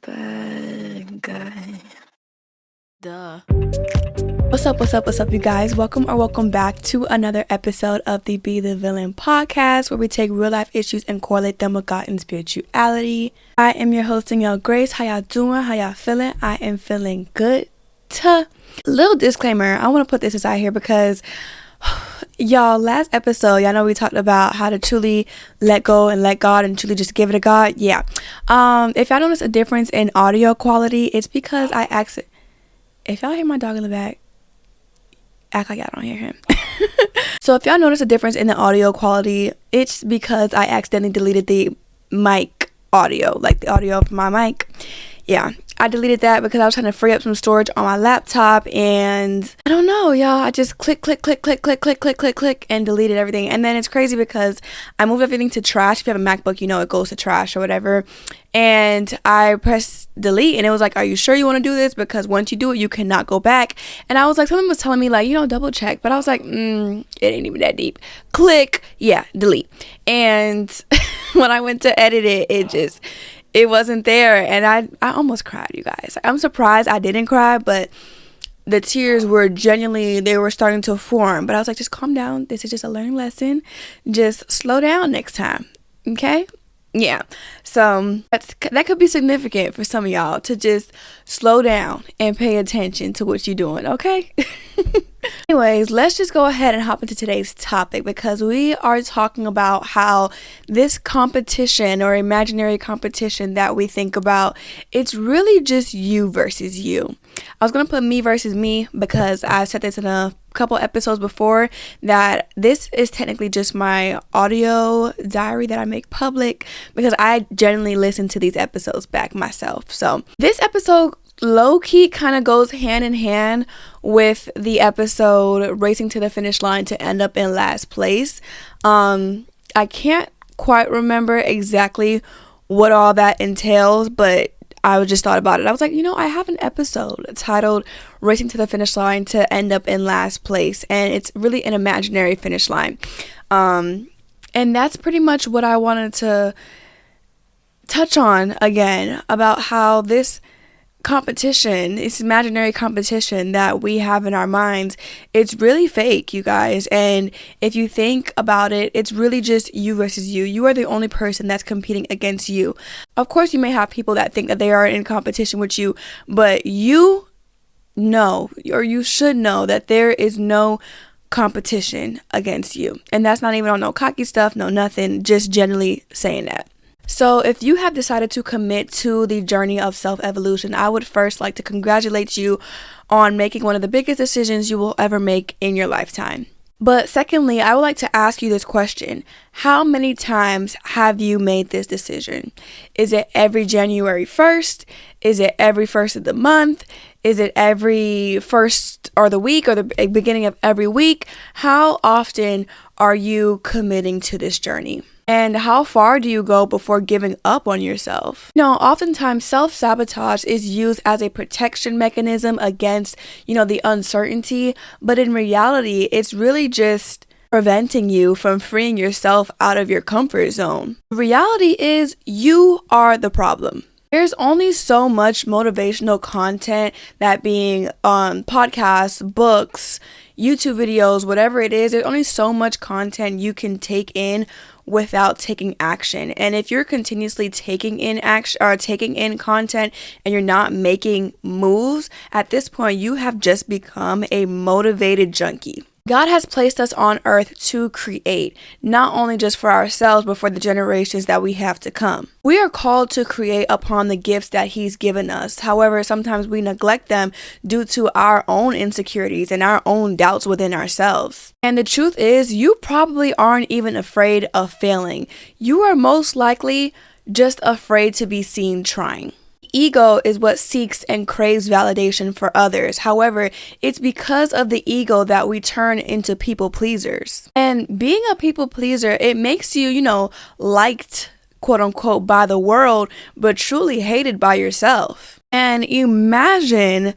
bad guy. Duh. What's up, you guys? Welcome back to another episode of the Be the Villain podcast, where we take real life issues and correlate them with God and spirituality. I am your host, Danielle Grace. How y'all doing? How y'all feeling? I am feeling good. Little disclaimer, I want to put this aside here because y'all, last episode, y'all know we talked about how to truly let go and let God and truly just give it to God. Yeah. If y'all notice a difference in audio quality, it's because I accidentally, if y'all hear my dog in the back, act like y'all don't hear him. So if y'all notice a difference in the audio quality, it's because I accidentally deleted the mic audio, like the audio from my mic. Yeah, I deleted that because I was trying to free up some storage on my laptop, and I don't know, y'all, I just click and deleted everything. And then it's crazy because I moved everything to trash. If you have a MacBook, you know it goes to trash or whatever. And I pressed delete and it was like, are you sure you want to do this? Because once you do it, you cannot go back. And I was like, someone was telling me like, double check. But I was like, it ain't even that deep. Click, yeah, delete. And when I went to edit it, it wasn't there. And I almost cried, you guys. I'm surprised I didn't cry, but the tears were genuinely, they were starting to form. But I was like, just calm down. This is just a learning lesson. Just slow down next time. Okay? Yeah. So that could be significant for some of y'all to just slow down and pay attention to what you're doing. Okay? Anyways, let's just go ahead and hop into today's topic, because we are talking about how this competition or imaginary competition that we think about, it's really just you versus you. I was going to put me versus me because I said this in a couple episodes before, that this is technically just my audio diary that I make public because I generally listen to these episodes back myself. So this episode low-key kind of goes hand in hand with the episode Racing to the Finish Line to End Up in Last Place. I can't quite remember exactly what all that entails, but I just thought about it. I was like, I have an episode titled Racing to the Finish Line to End Up in Last Place, and it's really an imaginary finish line. And that's pretty much what I wanted to touch on again, about how this competition, this imaginary competition that we have in our minds, it's really fake, you guys. And if you think about it, it's really just you versus you. You are the only person that's competing against you. Of course, you may have people that think that they are in competition with you, but you know, or you should know, that there is no competition against you. And that's not even on no cocky stuff, no nothing, just generally saying that. So if you have decided to commit to the journey of self-evolution, I would first like to congratulate you on making one of the biggest decisions you will ever make in your lifetime. But secondly, I would like to ask you this question. How many times have you made this decision? Is it every January 1st? Is it every first of the month? Is it every first or the week or the beginning of every week? How often are you committing to this journey? And how far do you go before giving up on yourself? Oftentimes self-sabotage is used as a protection mechanism against, the uncertainty. But in reality, it's really just preventing you from freeing yourself out of your comfort zone. The reality is you are the problem. There's only so much motivational content, that being on podcasts, books, YouTube videos, whatever it is. There's only so much content you can take in without taking action. And if you're continuously taking in action or taking in content and you're not making moves, at this point you have just become a motivated junkie. God has placed us on earth to create, not only just for ourselves, but for the generations that we have to come. We are called to create upon the gifts that He's given us. However, sometimes we neglect them due to our own insecurities and our own doubts within ourselves. And the truth is, you probably aren't even afraid of failing. You are most likely just afraid to be seen trying. Ego is what seeks and craves validation for others. However, it's because of the ego that we turn into people pleasers. And being a people pleaser, it makes you, liked, quote unquote, by the world, but truly hated by yourself. And imagine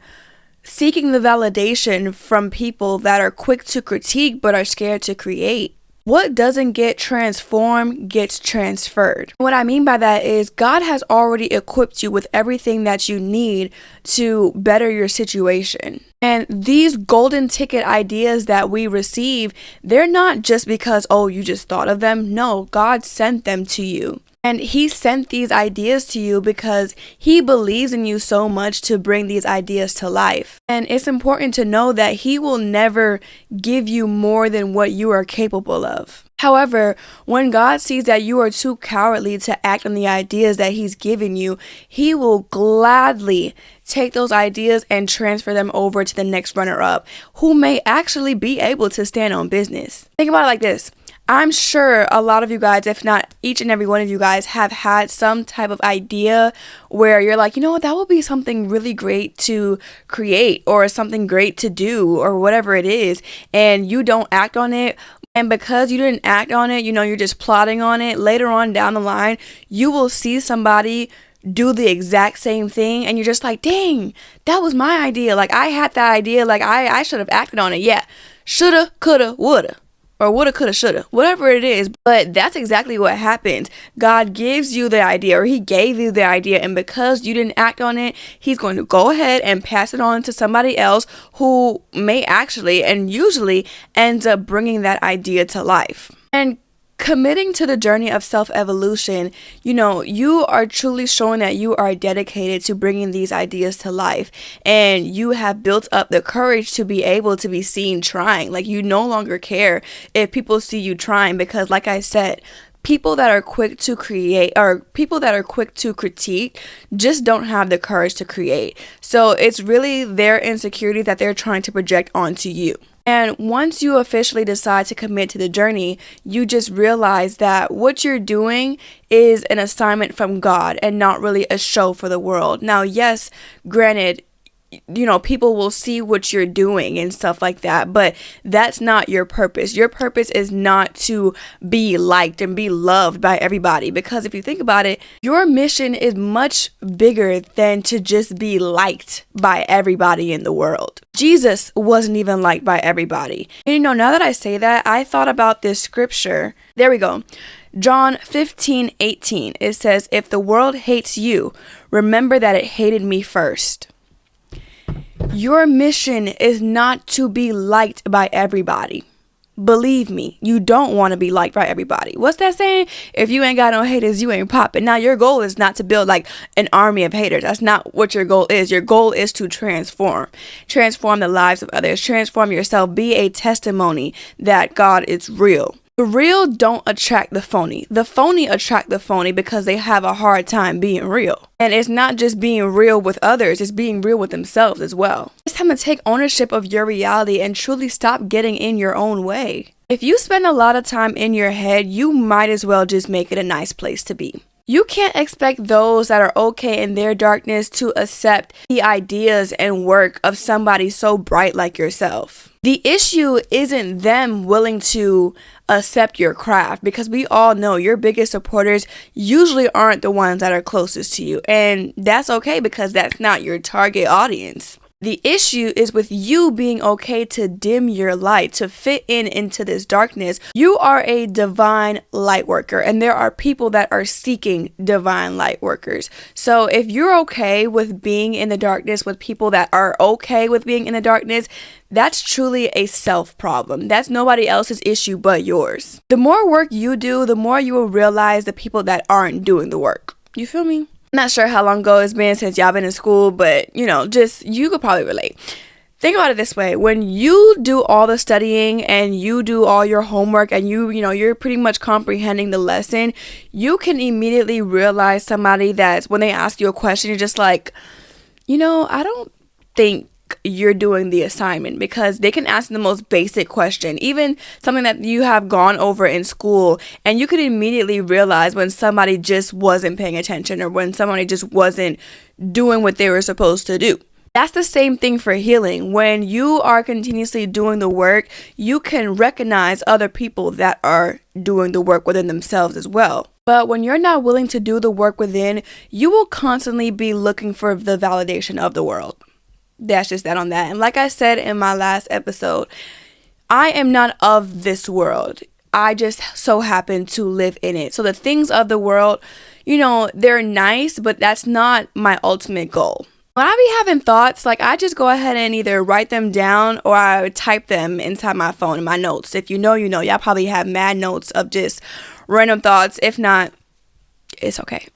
seeking the validation from people that are quick to critique but are scared to create. What doesn't get transformed gets transferred. What I mean by that is God has already equipped you with everything that you need to better your situation. And these golden ticket ideas that we receive, they're not just because, oh, you just thought of them. No, God sent them to you. And he sent these ideas to you because he believes in you so much to bring these ideas to life. And it's important to know that he will never give you more than what you are capable of. However, when God sees that you are too cowardly to act on the ideas that he's given you, he will gladly take those ideas and transfer them over to the next runner-up who may actually be able to stand on business. Think about it like this. I'm sure a lot of you guys, if not each and every one of you guys, have had some type of idea where you're like, you know what, that would be something really great to create or something great to do or whatever it is, and you don't act on it. And because you didn't act on it, you're just plotting on it. Later on down the line, you will see somebody do the exact same thing and you're just like, dang, that was my idea. Like, I had that idea. Like, I should have acted on it. Yeah. Shoulda, coulda, woulda. Or woulda, coulda, shoulda, whatever it is. But that's exactly what happens. God gives you the idea, or he gave you the idea, and because you didn't act on it, he's going to go ahead and pass it on to somebody else who may actually and usually ends up bringing that idea to life. And committing to the journey of self-evolution, you are truly showing that you are dedicated to bringing these ideas to life, and you have built up the courage to be able to be seen trying. Like, you no longer care if people see you trying, because like I said, people that are quick to create or people that are quick to critique just don't have the courage to create. So it's really their insecurity that they're trying to project onto you. And once you officially decide to commit to the journey, you just realize that what you're doing is an assignment from God and not really a show for the world. Now, yes, granted, people will see what you're doing and stuff like that, but that's not your purpose. Your purpose is not to be liked and be loved by everybody, because if you think about it, your mission is much bigger than to just be liked by everybody in the world. Jesus wasn't even liked by everybody. And now that I say that, I thought about this scripture. There we go. John 15:18. It says, "If the world hates you, remember that it hated me first." Your mission is not to be liked by everybody. Believe me, you don't want to be liked by everybody. What's that saying? If you ain't got no haters, you ain't popping. Now, your goal is not to build like an army of haters. That's not what your goal is. Your goal is to transform the lives of others, transform yourself, be a testimony that God is real. The real don't attract the phony. The phony attract the phony because they have a hard time being real. And it's not just being real with others, it's being real with themselves as well. It's time to take ownership of your reality and truly stop getting in your own way. If you spend a lot of time in your head, you might as well just make it a nice place to be. You can't expect those that are okay in their darkness to accept the ideas and work of somebody so bright like yourself. The issue isn't them willing to accept your craft, because we all know your biggest supporters usually aren't the ones that are closest to you. And that's okay, because that's not your target audience. The issue is with you being okay to dim your light, to fit into this darkness. You are a divine light worker, and there are people that are seeking divine light workers. So if you're okay with being in the darkness with people that are okay with being in the darkness, that's truly a self problem. That's nobody else's issue but yours. The more work you do, the more you will realize the people that aren't doing the work. You feel me? Not sure how long ago it's been since y'all been in school, but just you could probably relate. Think about it this way. When you do all the studying and you do all your homework and you're pretty much comprehending the lesson, you can immediately realize somebody that's, when they ask you a question, you're just like, I don't think you're doing the assignment, because they can ask the most basic question, even something that you have gone over in school, and you could immediately realize when somebody just wasn't paying attention or when somebody just wasn't doing what they were supposed to do. That's the same thing for healing. When you are continuously doing the work, you can recognize other people that are doing the work within themselves as well. But when you're not willing to do the work within, you will constantly be looking for the validation of the world. That's just that on that. And like I said in my last episode, I am not of this world. I just so happen to live in it. So the things of the world, they're nice, but that's not my ultimate goal. When I be having thoughts, like, I just go ahead and either write them down or I type them inside my phone in my notes. If you know, y'all probably have mad notes of just random thoughts. If not, it's okay.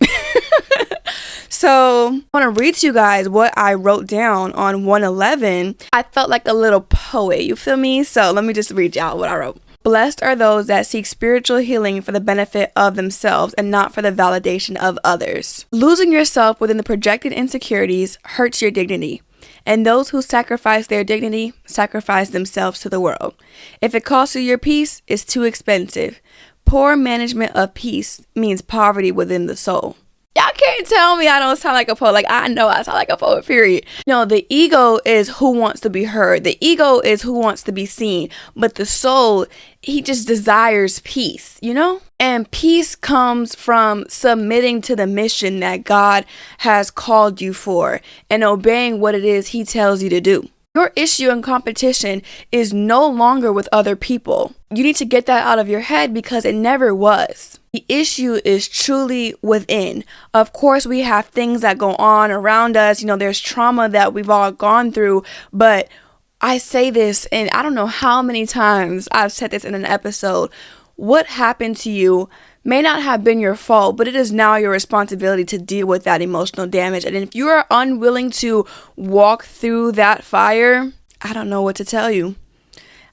So I want to read to you guys what I wrote down on 111. I felt like a little poet, you feel me? So let me just read y'all what I wrote. Blessed are those that seek spiritual healing for the benefit of themselves and not for the validation of others. Losing yourself within the projected insecurities hurts your dignity. And those who sacrifice their dignity sacrifice themselves to the world. If it costs you your peace, it's too expensive. Poor management of peace means poverty within the soul. Y'all can't tell me I don't sound like a poet. Like, I know I sound like a poet, period. The ego is who wants to be heard. The ego is who wants to be seen. But the soul, he just desires peace, And peace comes from submitting to the mission that God has called you for and obeying what it is he tells you to do. Your issue and competition is no longer with other people. You need to get that out of your head because it never was. The issue is truly within. Of course, we have things that go on around us. There's trauma that we've all gone through. But I say this, and I don't know how many times I've said this in an episode. What happened to you may not have been your fault, but it is now your responsibility to deal with that emotional damage. And if you are unwilling to walk through that fire, I don't know what to tell you.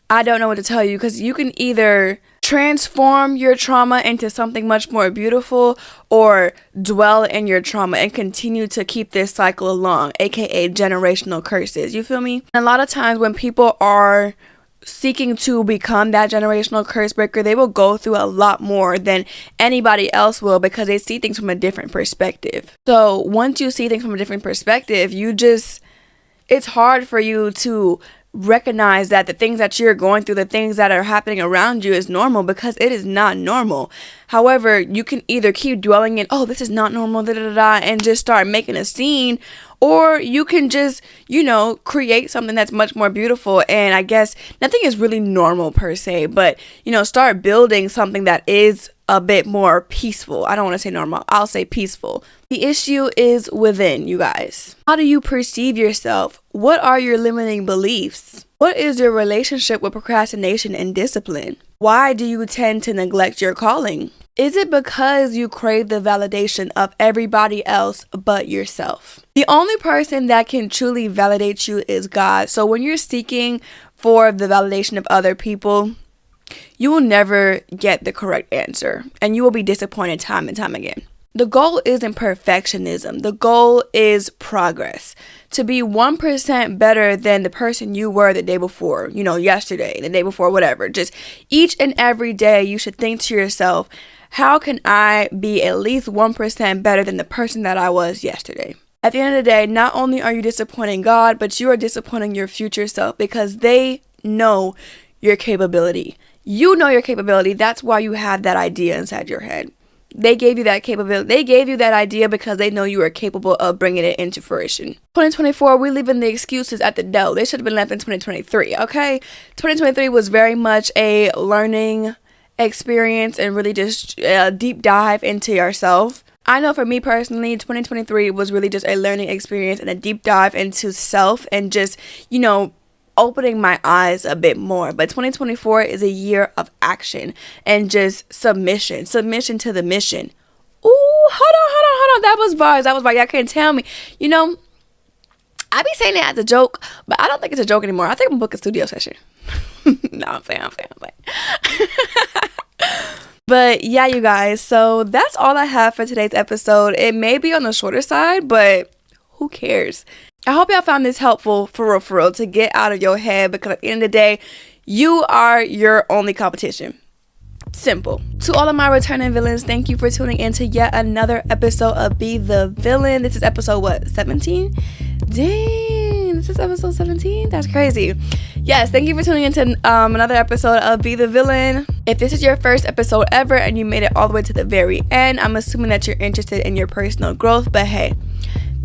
I don't know what to tell you, because you can either transform your trauma into something much more beautiful or dwell in your trauma and continue to keep this cycle along, aka generational curses. You feel me? And a lot of times when people are seeking to become that generational curse breaker, they will go through a lot more than anybody else will because they see things from a different perspective. So once you see things from a different perspective, it's hard for you to recognize that the things that you're going through, the things that are happening around you is normal, because it is not normal. However, you can either keep dwelling in, oh, this is not normal, and just start making a scene, or you can just, create something that's much more beautiful. And I guess nothing is really normal per se, but, start building something that is a bit more peaceful. I don't want to say normal. I'll say peaceful. The issue is within, you guys. How do you perceive yourself? What are your limiting beliefs? What is your relationship with procrastination and discipline? Why do you tend to neglect your calling? Is it because you crave the validation of everybody else but yourself? The only person that can truly validate you is God. So when you're seeking for the validation of other people, you will never get the correct answer, and you will be disappointed time and time again. The goal isn't perfectionism. The goal is progress. To be 1% better than the person you were the day before, yesterday, the day before, whatever. Just each and every day you should think to yourself, how can I be at least 1% better than the person that I was yesterday? At the end of the day, not only are you disappointing God, but you are disappointing your future self, because they know your capability. You know your capability. That's why you have that idea inside your head. They gave you that capability. They gave you that idea because they know you are capable of bringing it into fruition. 2024, we're leaving the excuses at the door. They should have been left in 2023, okay? 2023 was very much a learning experience and really just a deep dive into yourself. I know for me personally, 2023 was really just a learning experience and a deep dive into self and just, opening my eyes a bit more. But 2024 is a year of action and just submission to the mission. Ooh, hold on. That was bars. Y'all can't tell me. I be saying it as a joke, but I don't think it's a joke anymore. I think I'm gonna book a studio session. No, I'm playing. But yeah, you guys, so that's all I have for today's episode. It may be on the shorter side, but who cares? I hope y'all found this helpful for real, to get out of your head, because at the end of the day, you are your only competition. Simple. To all of my returning villains, thank you for tuning in to yet another episode of Be the Villain. This is episode 17? Dang, this is episode 17? That's crazy. Yes, thank you for tuning into another episode of Be the Villain. If this is your first episode ever and you made it all the way to the very end, I'm assuming that you're interested in your personal growth, but hey,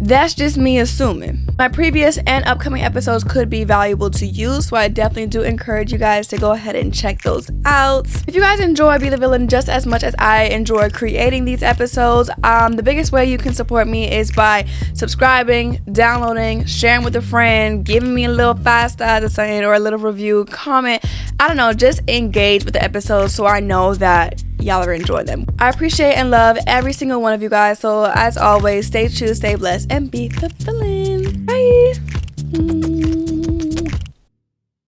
That's just me assuming. My previous and upcoming episodes could be valuable to you, so I definitely do encourage you guys to go ahead and check those out. If you guys enjoy Be the Villain just as much as I enjoy creating these episodes, the biggest way you can support me is by subscribing, downloading, sharing with a friend, giving me a little 5 stars or a little review, comment. I don't know, just engage with the episodes so I know that y'all are enjoying them. I appreciate and love every single one of you guys. So as always, stay true, stay blessed, and be the villain. Bye.